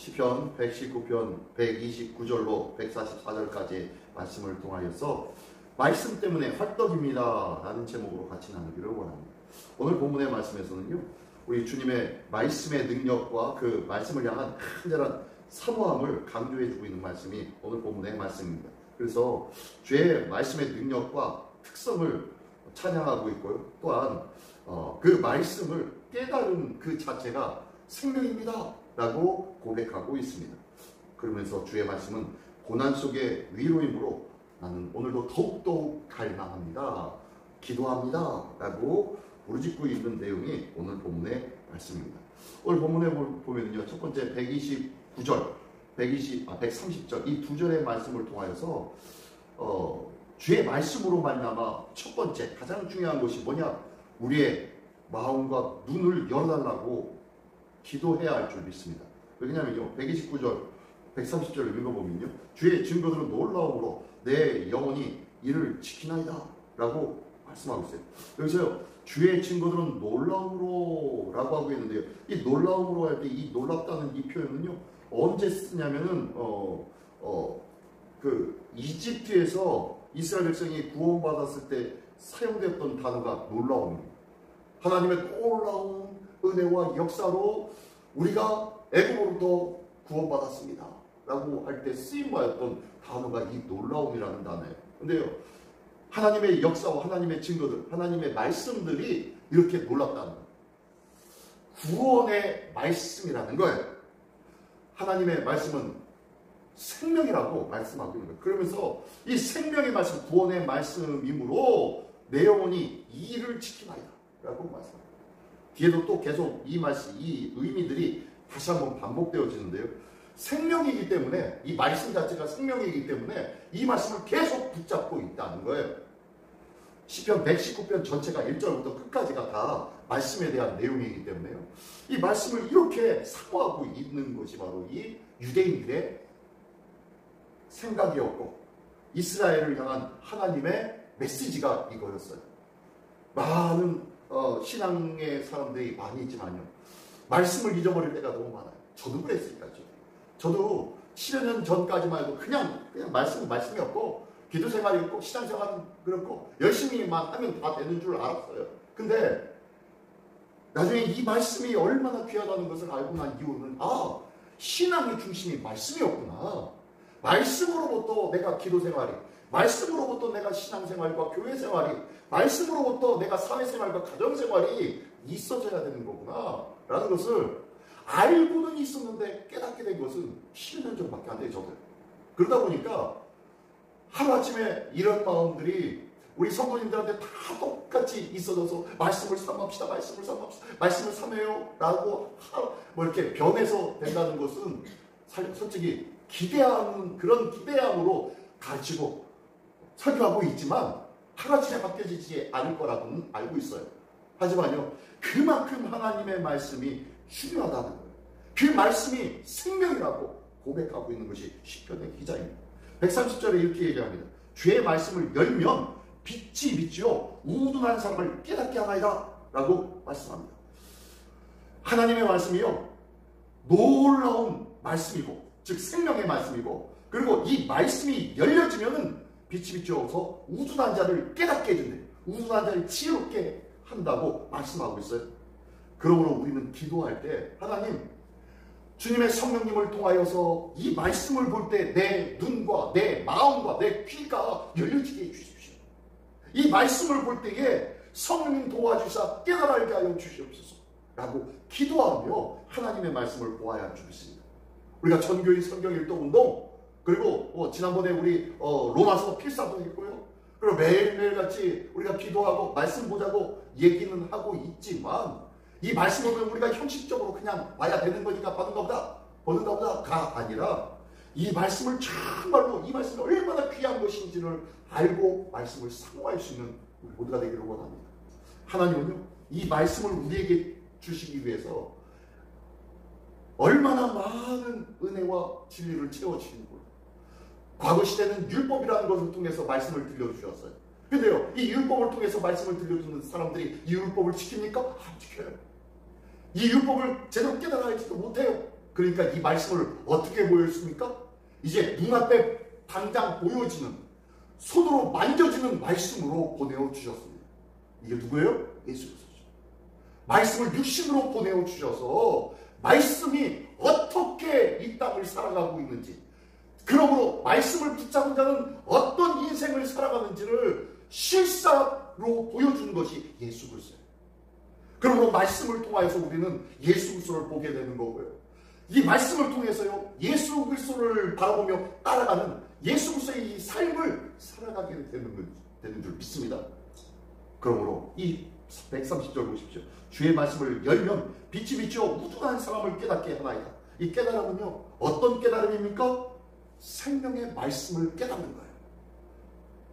시편 119편 129절로 144절까지 말씀을 통하여서 말씀 때문에 활떡입니다 라는 제목으로 같이 나누기를 원합니다. 오늘 본문의 말씀에서는요, 우리 주님의 말씀의 능력과 그 말씀을 향한 간절한 사모함을 강조해주고 있는 말씀이 오늘 본문의 말씀입니다. 그래서 주의 말씀의 능력과 특성을 찬양하고 있고요, 또한 그 말씀을 깨달은 그 자체가 생명입니다 라고 고백하고 있습니다. 그러면서 주의 말씀은 고난 속의 위로이므로 나는 오늘도 더욱더욱 갈망합니다, 기도합니다 라고 부르짖고 있는 내용이 오늘 본문의 말씀입니다. 오늘 본문에 보면요, 첫 번째 129절, 130절 이 두 절의 말씀을 통하여서 주의 말씀으로 말미암아 첫 번째 가장 중요한 것이 뭐냐? 우리의 마음과 눈을 열어달라고 기도해야 할 줄 믿습니다. 왜냐하면요, 129절, 130절을 읽어보면요, 주의 증거들은 놀라움으로 내 영혼이 이를 지키나이다 라고 말씀하고 있어요. 여기서요, 주의 증거들은 놀라움으로 라고 하고 있는데요, 이 놀라움으로 할 때 이 놀랍다는 이 표현은요, 언제 쓰냐면은 그 이집트에서 이스라엘 백성이 구원받았을 때 사용되었던 단어가 놀라움입니다. 하나님의 놀라운 은혜와 역사로 우리가 애굽으로부터 구원받았습니다 라고 할 때 쓰임받았던 단어가 이 놀라움이라는 단어예요. 근데요, 하나님의 역사와 하나님의 증거들, 하나님의 말씀들이 이렇게 놀랍다는 거예요. 구원의 말씀이라는 거예요. 하나님의 말씀은 생명이라고 말씀하고 있는 거예요. 그러면서 이 생명의 말씀, 구원의 말씀이므로 내 영혼이 이를 지키나이다 라고 말씀합니다. 뒤에도 또 계속 이 말씀, 이 의미들이 다시 한번 반복되어지는데요, 생명이기 때문에, 이 말씀 자체가 생명이기 때문에 이 말씀을 계속 붙잡고 있다는 거예요. 시편 119편 전체가 1절부터 끝까지가 다 말씀에 대한 내용이기 때문에요, 이 말씀을 이렇게 사모하고 있는 것이 바로 이 유대인들의 생각이었고 이스라엘을 향한 하나님의 메시지가 이거였어요. 많은 신앙의 사람들이 많이 있지만요, 말씀을 잊어버릴 때가 너무 많아요. 저도 그랬으니까요. 저도 7여 년 전까지만 해도 그냥 말씀이었고, 기도 생활이었고, 신앙 생활은 그렇고, 열심히만 하면 다 되는 줄 알았어요. 근데 나중에 이 말씀이 얼마나 귀하다는 것을 알고 난 이유는, 신앙의 중심이 말씀이었구나. 말씀으로부터 내가 기도 생활이, 말씀으로부터 내가 신앙 생활과 교회 생활이, 말씀으로부터 내가 사회 생활과 가정 생활이 있어져야 되는 거구나 라는 것을 알고는 있었는데 깨닫게 된 것은 10년 전밖에 안 돼요, 저도. 그러다 보니까 하루아침에 이런 마음들이 우리 성도님들한테 다 똑같이 있어져서 말씀을 삼합시다, 말씀을 삼해요 라고 이렇게 변해서 된다는 것은 솔직히 기대하는, 그런 기대함으로 가르치고 설교하고 있지만 하루아침에 바뀌어지지 않을 거라고는 알고 있어요. 하지만요, 그만큼 하나님의 말씀이 중요하다는 거예요. 그 말씀이 생명이라고 고백하고 있는 것이 시편의 기자입니다. 130절에 이렇게 얘기합니다. 주의 말씀을 열면 빛이 비치요 우둔한 사람을 깨닫게 하나이다 라고 말씀합니다. 하나님의 말씀이요, 놀라운 말씀이고, 즉 생명의 말씀이고, 그리고 이 말씀이 열려지면은 빛이 비추어서 우둔한 자를 깨닫게 해준대요. 우둔한 자를 지혜롭게 한다고 말씀하고 있어요. 그러므로 우리는 기도할 때, 하나님, 주님의 성령님을 통하여서 이 말씀을 볼 때 내 눈과 내 마음과 내 귀가 열려지게 해주십시오. 이 말씀을 볼 때에 성령님 도와주사 깨달아 알게 하여 주시옵소서 라고 기도하며 하나님의 말씀을 보아야 할 줄 믿습니다. 우리가 전교인 성경 일독 운동, 그리고 지난번에 우리 로마서 필사도 했고요, 그리고 매일매일 같이 우리가 기도하고 말씀 보자고 얘기는 하고 있지만, 이 말씀을 보면 우리가 형식적으로 그냥 와야 되는 거니까 보는가 보다가 아니라, 이 말씀을 정말로, 이 말씀이 얼마나 귀한 것인지를 알고 말씀을 사모할 수 있는 우리 모두가 되기를 원합니다. 하나님은요, 이 말씀을 우리에게 주시기 위해서 얼마나 많은 은혜와 진리를 채워주시는 거예요. 과거 시대는 율법이라는 것을 통해서 말씀을 들려주셨어요. 근데요, 이 율법을 통해서 말씀을 들려주는 사람들이 이 율법을 지킵니까? 안 지켜요. 이 율법을 제대로 깨달아 알지도 못해요. 그러니까 이 말씀을 어떻게 보였습니까? 이제 눈앞에 당장 보여지는, 손으로 만져지는 말씀으로 보내어 주셨습니다. 이게 누구예요? 예수 그리스도죠. 말씀을 육신으로 보내어 주셔서 말씀이 어떻게 이 땅을 살아가고 있는지, 그러므로 말씀을 붙잡은 자는 어떤 인생을 살아가는지를 실사로 보여주는 것이 예수 그리스도예요. 그러므로 말씀을 통해서 우리는 예수 그리스도를 보게 되는 거고요. 이 말씀을 통해서요, 예수 그리스도를 바라보며 따라가는 예수 그리스도의 이 삶을 살아가게 되는 줄 믿습니다. 그러므로 이 130절 보십시오. 주의 말씀을 열면 빛이 비추어 우둔한 사람을 깨닫게 하나이다. 이 깨달음은요, 어떤 깨달음입니까? 생명의 말씀을 깨닫는 거예요.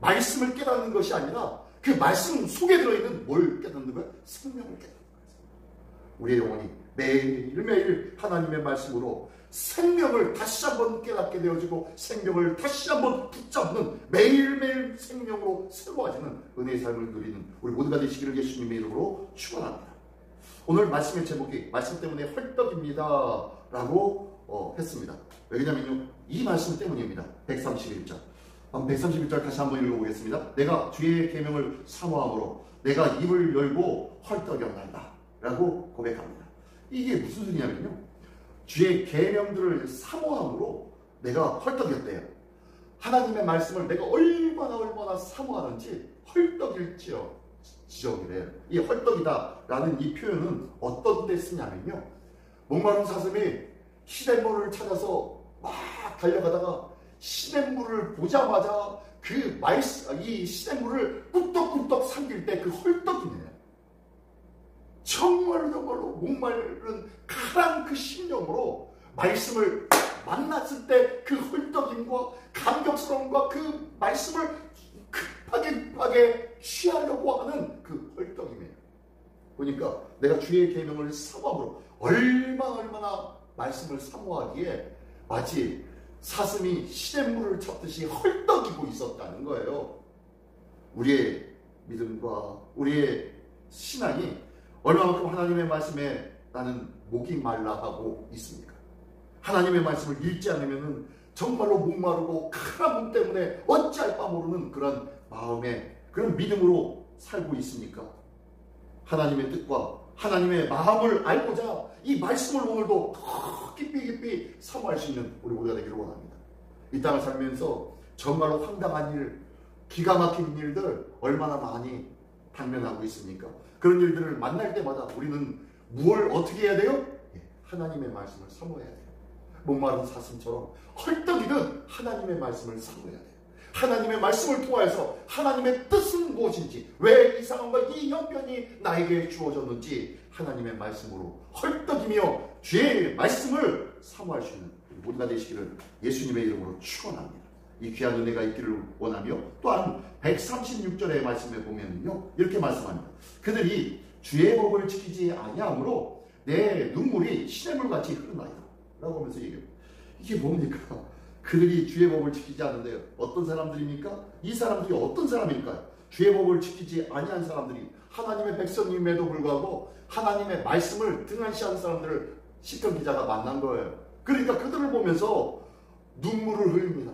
말씀을 깨닫는 것이 아니라 그 말씀 속에 들어있는 뭘 깨닫는 거예요? 생명을 깨닫는 거예요. 우리의 영혼이 매일매일 하나님의 말씀으로 생명을 다시 한번 깨닫게 되어지고 생명을 다시 한번 붙잡는, 매일매일 생명으로 새로워지는 은혜의 삶을 누리는 우리 모두가 되시기를 예수님의 이름으로 축원합니다. 오늘 말씀의 제목이 말씀 때문에 헐떡입니다 라고 했습니다. 왜냐면요, 이 말씀 때문입니다. 131절. 131절 다시 한번 읽어보겠습니다. 내가 주의 계명을 사모함으로 내가 입을 열고 헐떡였나이다 라고 고백합니다. 이게 무슨 소리냐면요, 주의 계명들을 사모함으로 내가 헐떡였대요. 하나님의 말씀을 내가 얼마나 사모하는지 헐떡일지어 지적이래요. 이 헐떡이다라는 이 표현은 어떤 때 쓰냐면요, 목마른 사슴이 시냇물을 찾아서 막 달려가다가 시냇물을 보자마자 이 시냇물을 꿀떡꿀떡 삼킬 때 그 헐떡이네요. 정말로 목마른 가란 그 심령으로 말씀을 만났을 때 그 헐떡임과 감격스러움과 그 말씀을 급하게 취하려고 하는 그 헐떡임이에요. 보니까 내가 주의 계명을 사모함으로 얼마나 말씀을 사모하기에 마치 사슴이 시냇물을 찾듯이 헐떡이고 있었다는 거예요. 우리의 믿음과 우리의 신앙이 얼마만큼 하나님의 말씀에 나는 목이 말라 하고 있습니까? 하나님의 말씀을 읽지 않으면 정말로 목마르고 카라문 몸 때문에 어찌할 바 모르는 그런 마음에, 그런 믿음으로 살고 있습니까? 하나님의 뜻과 하나님의 마음을 알고자 이 말씀을 오늘도 더 깊이 사모할 수 있는 우리 모두가 되기를 원합니다. 이 땅을 살면서 정말로 황당한 일, 기가 막힌 일들 얼마나 많이 당면하고 있습니까? 그런 일들을 만날 때마다 우리는 무엇을 어떻게 해야 돼요? 하나님의 말씀을 사모해야 돼요. 목마른 사슴처럼 헐떡이는 하나님의 말씀을 사모해야 돼요. 하나님의 말씀을 통하여서 하나님의 뜻은 무엇인지, 왜 이 상황과 이 형편이 나에게 주어졌는지 하나님의 말씀으로 헐떡이며 주의 말씀을 사모할 수 있는 모두가 되시기를 예수님의 이름으로 축원합니다. 이 귀한 은혜가 있기를 원하며, 또한 136절의 말씀에 보면요, 이렇게 말씀합니다. 그들이 주의 법을 지키지 아니하므로 내 눈물이 시냇물같이 흐르나이다 라고 하면서 얘기해요. 이게 뭡니까? 그들이 주의 법을 지키지 않는데요, 어떤 사람들입니까? 이 사람들이 어떤 사람일까요? 주의 법을 지키지 아니한 사람들이 하나님의 백성임에도 불구하고 하나님의 말씀을 등한시하는 사람들을 시편 기자가 만난 거예요. 그러니까 그들을 보면서 눈물을 흘립니다.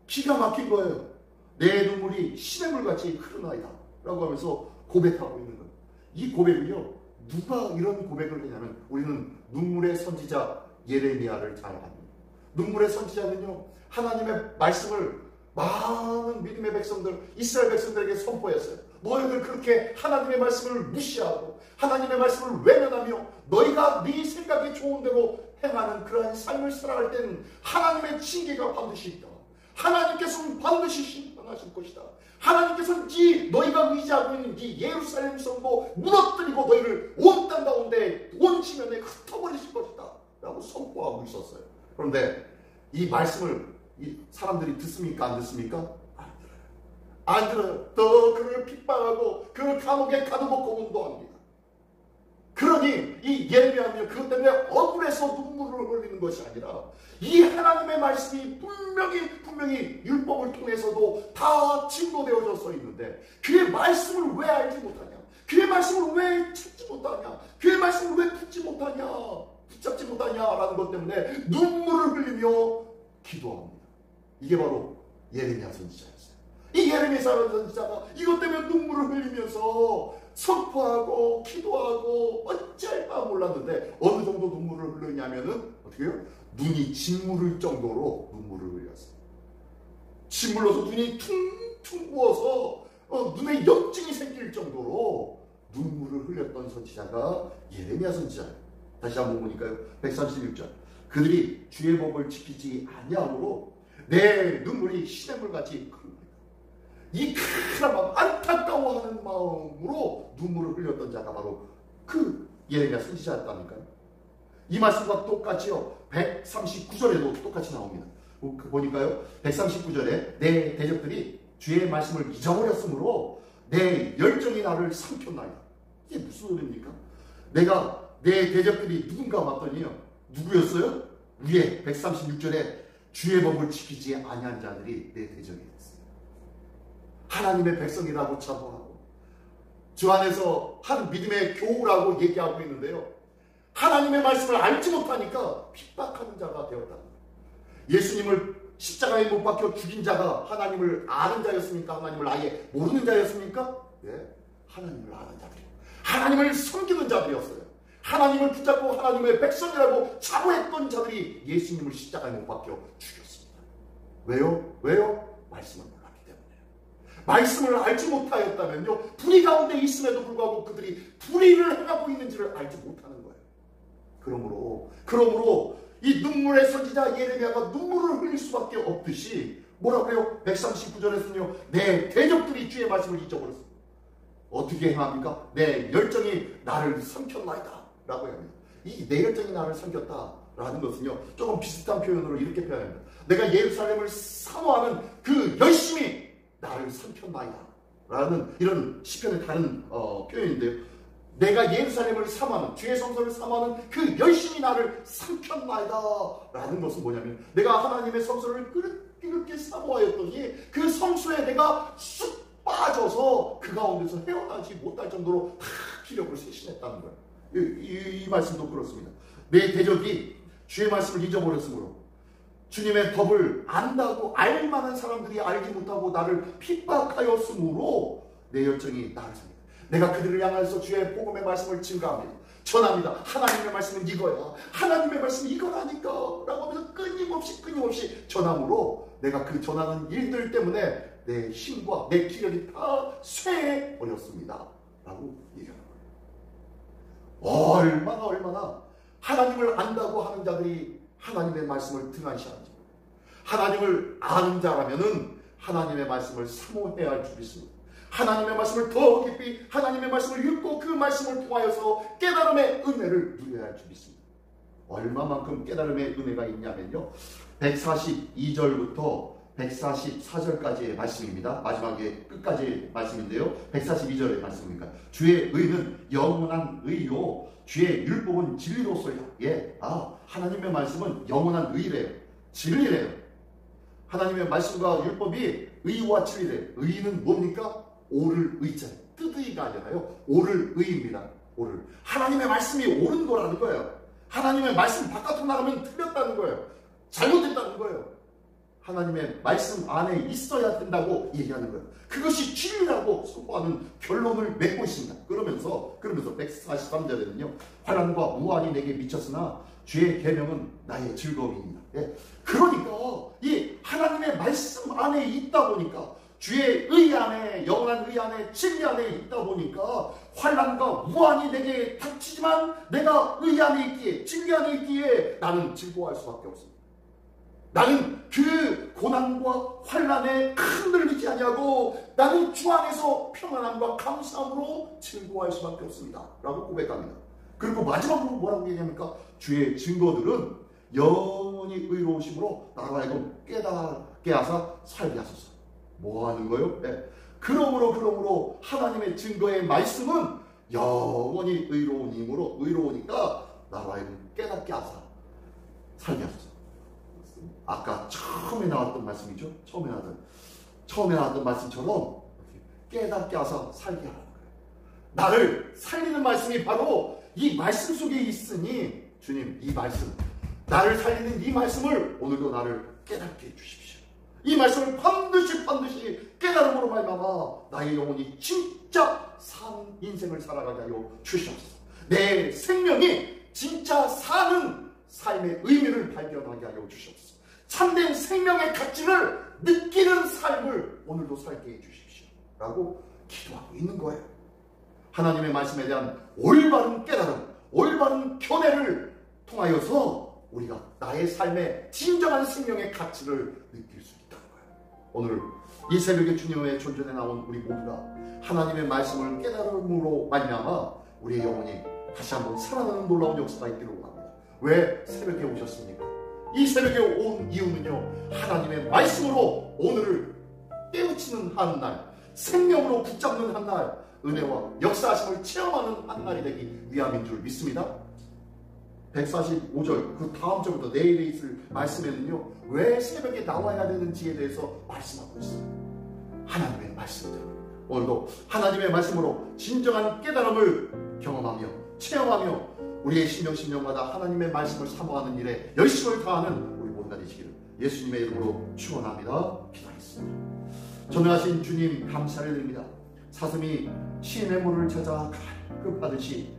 기가 막힌 거예요. 내 눈물이 시냇물같이 흐르나이다 라고 하면서 고백하고 있는 거예요. 이 고백은요, 누가 이런 고백을 했냐면 우리는 눈물의 선지자 예레미야를 잘 압니다. 눈물의 선지자는요, 하나님의 말씀을 많은 믿음의 백성들, 이스라엘 백성들에게 선포했어요. 너희들 그렇게 하나님의 말씀을 무시하고 하나님의 말씀을 외면하며 너희가 네 생각이 좋은 대로 행하는 그러한 삶을 살아갈 때는 하나님의 징계가 반드시 있다. 하나님께서는 반드시 심판하실 것이다. 하나님께서는 너희가 의지하고 있는 이 예루살렘 성도 무너뜨리고 너희를 온 땅 가운데 온 지면에 흩어버리실 것이다 라고 선포하고 있었어요. 그런데 이 말씀을 이 사람들이 듣습니까? 안 듣습니까? 안 들어요. 더 그를 핍박하고 그를 감옥에 가둬놓고 운동합니다. 그러니 이 예레미야는요, 그것 때문에 억울해서 눈물을 흘리는 것이 아니라 이 하나님의 말씀이 분명히 율법을 통해서도 다 증거되어져 있는데 그의 말씀을 왜 알지 못하냐? 그의 말씀을 왜 찾지 못하냐? 그의 말씀을 왜 듣지 못하냐? 붙잡지 못하냐라는 것 때문에 눈물을 흘리며 기도합니다. 이게 바로 예레미야 선지자였어요. 이 예레미야 선지자가 이것 때문에 눈물을 흘리면서 선포하고 기도하고 어찌할까 몰랐는데 어느 정도 눈물을 흘리냐면은 어떻게 해요? 눈이 짓무를 정도로 눈물을 흘렸어요. 짓물러서 눈이 퉁퉁 부어서 눈에 염증이 생길 정도로 눈물을 흘렸던 선지자가 예레미야 선지자예요. 다시 한번 보니까요. 136절. 그들이 주의 법을 지키지 아니함으로 내 눈물이 시냇물같이 흐릅니다. 이 큰 마음, 안타까워하는 마음으로 눈물을 흘렸던 자가 바로 그 예레미야 선지자였다니까요. 이 말씀과 똑같이요. 139절에도 똑같이 나옵니다. 보니까요. 139절에 내 대적들이 주의 말씀을 잊어버렸으므로 내 열정이 나를 삼켰나이다. 이게 무슨 소리입니까? 내 대적들이 누군가 봤더니요. 누구였어요? 위에 136절에 주의 법을 지키지 아니한 자들이 내 대적이 됐어요. 하나님의 백성이라고 자부하고 주 안에서 한 믿음의 교우라고 얘기하고 있는데요. 하나님의 말씀을 알지 못하니까 핍박하는 자가 되었다. 예수님을 십자가에 못 박혀 죽인 자가 하나님을 아는 자였습니까? 하나님을 아예 모르는 자였습니까? 네, 하나님을 아는 자들이, 하나님을 섬기는 자들이었어요. 하나님을 붙잡고 하나님의 백성이라고 자부했던 자들이 예수님을 십자가에 못 박혀 죽였습니다. 왜요? 말씀을 몰랐기 때문에요. 말씀을 알지 못하였다면요, 불의 가운데 있음에도 불구하고 그들이 불의를 행하고 있는지를 알지 못하는 거예요. 그러므로 이 눈물의 선지자 예레미야가 눈물을 흘릴 수밖에 없듯이 뭐라고요? 139절에서는요. 내 대적들이 주의 말씀을 잊어버렸어. 어떻게 행합니까? 내 열정이 나를 삼켰나이다 라고 합니다. 이 내 열정이 나를 삼켰다라는 것은요. 조금 비슷한 표현으로 이렇게 표현합니다. 내가 예루살렘을 사모하는 그 열심이 나를 삼켰나이다 라는 이런 시편의 다른 표현인데요. 내가 예루살렘을 사모하는, 주의 성소를 사모하는 그 열심이 나를 삼켰나이다 라는 것은 뭐냐면, 내가 하나님의 성소를 그렇게 사모하였더니 그 성소에 내가 쑥 빠져서 그 가운데서 헤어나지 못할 정도로 다 기력을 쇄신했다는 거예요. 이 말씀도 그렇습니다. 내 대적이 주의 말씀을 잊어버렸으므로, 주님의 법을 안다고 알만한 사람들이 알지 못하고 나를 핍박하였으므로 내 열정이 나를 삼켰다. 내가 그들을 향해서 주의 복음의 말씀을 증가합니다. 전합니다. 하나님의 말씀은 이거야. 하나님의 말씀은 이거라니까 라고 하면서 끊임없이 전함으로 내가 그 전하는 일들 때문에 내 힘과 내 기력이 다 쇠해버렸습니다 라고 얘기하는 거예요. 얼마나 하나님을 안다고 하는 자들이 하나님의 말씀을 등한시하는지. 하나님을 아는 자라면은 하나님의 말씀을 사모해야 할 줄 있습니다. 하나님의 말씀을 더 깊이 하나님의 말씀을 읽고 그 말씀을 통하여서 깨달음의 은혜를 누려야 할 줄 있습니다. 얼마만큼 깨달음의 은혜가 있냐면요. 142절부터 144절까지의 말씀입니다. 마지막에 끝까지 말씀인데요. 142절의 말씀입니다. 주의 의는 영원한 의요 주의 율법은 진리로소야. 하나님의 말씀은 영원한 의래요. 진리래요. 하나님의 말씀과 율법이 의와 진리래요. 의는 뭡니까? 옳을 의자, 뜻의가 아니라요. 옳을 의입니다. 옳을. 하나님의 말씀이 옳은 거라는 거예요. 하나님의 말씀 바깥으로 나가면 틀렸다는 거예요. 잘못됐다는 거예요. 하나님의 말씀 안에 있어야 된다고 얘기하는 거예요. 그것이 진리라고 선포하는 결론을 맺고 있습니다. 그러면서 143절에는요. 환난과 무한이 내게 미쳤으나 주의 계명은 나의 즐거움입니다. 그러니까 이 하나님의 말씀 안에 있다 보니까, 주의 의 안에, 영원한 의 안에, 진리 안에 있다 보니까 환난과 무한이 내게 닥치지만 내가 의 안에 있기에, 진리 안에 있기에 나는 즐거워할 수밖에 없습니다. 나는 그 고난과 환난에 흔들리지 아니하고 나는 주 안에서 평안함과 감사함으로 즐거워할 수밖에 없습니다 라고 고백합니다. 그리고 마지막으로 뭐라고 얘기합니까? 주의 증거들은 영원히 의로우심으로 나로 하여금 깨닫게 하사 살게 하소서. 뭐 하는 거예요? 그러므로 하나님의 증거의 말씀은 영원히 의로운 힘으로 의로우니까 나로 하여금 깨닫게 하사 살게 하소서. 아까 처음에 나왔던 말씀이죠. 처음에 나왔던 말씀처럼 깨닫게 하사 살게 하라는 거예요. 나를 살리는 말씀이 바로 이 말씀 속에 있으니 주님, 이 말씀, 나를 살리는 이 말씀을 오늘도 나를 깨닫게 해주십시오. 이 말씀을 반드시 깨달음으로 말미암아 나의 영혼이 진짜 사는 인생을 살아가게 하여 주시옵소서. 내 생명이 진짜 사는 삶의 의미를 발견하게 하여 주시옵소서. 참된 생명의 가치를 느끼는 삶을 오늘도 살게 해주십시오 라고 기도하고 있는 거예요. 하나님의 말씀에 대한 올바른 깨달음, 올바른 견해를 통하여서 우리가 나의 삶의 진정한 생명의 가치를 느낄 수 있다는 거예요. 오늘 이 새벽에 주님의 존전에 나온 우리 모두가 하나님의 말씀을 깨달음으로 말미암아 우리의 영혼이 다시 한번 살아나는 놀라운 역사가 있기를 원합니다. 왜 새벽에 오셨습니까? 이 새벽에 온 이유는요, 하나님의 말씀으로 오늘을 깨우치는 한 날, 생명으로 붙잡는 한 날, 은혜와 역사하심을 체험하는 한 날이 되기 위함인 줄 믿습니다. 145절 그 다음 절부터 내일에 있을 말씀에는요, 왜 새벽에 나와야 되는지에 대해서 말씀하고 있어요. 하나님의 말씀대로 오늘도 하나님의 말씀으로 진정한 깨달음을 경험하며 체험하며 우리의 심령마다 하나님의 말씀을 사모하는 일에 열심을 다하는 우리 모두가 되시기를 예수님의 이름으로 축원합니다. 기도하겠습니다. 전능하신 주님, 감사를 드립니다. 사슴이 시인의 물을 찾아 갈급하듯이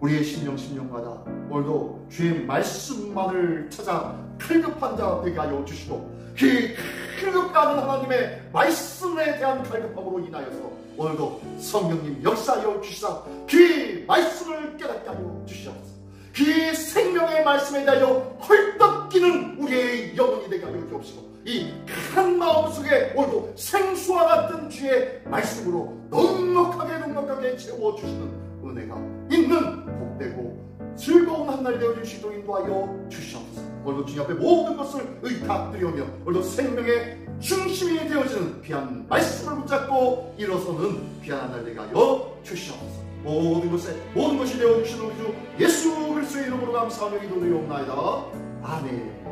우리의 심령마다 오늘도 주의 말씀만을 찾아 갈급한 자 되게 하여 주시고, 그 갈급하는 하나님의 말씀에 대한 갈급함으로 인하여서 오늘도 성령님 역사하여 주시사 그 말씀을 깨닫게 하여 주시옵소서. 그 생명의 말씀에 대하여 헐떡이는 우리의 영혼이 되게 하여 주옵시고, 이 한 마음속에 오늘도 생수와 같은 주의 말씀으로 넉넉하게 채워주시는 은혜가 있는 복되고 즐거운 한 날 되어주시도록 인도하여 주시옵소서. 오늘도 주님 앞에 모든 것을 의탁드리오며 오늘도 생명의 중심이 되어지는 귀한 말씀을 붙잡고 일어서는 귀한 한 날 되게 하여 주시옵소서. 모든 것이 되어주시는 우리 주 예수 그리스도의 이름으로 감사하며 기도드리옵나이다. 아멘.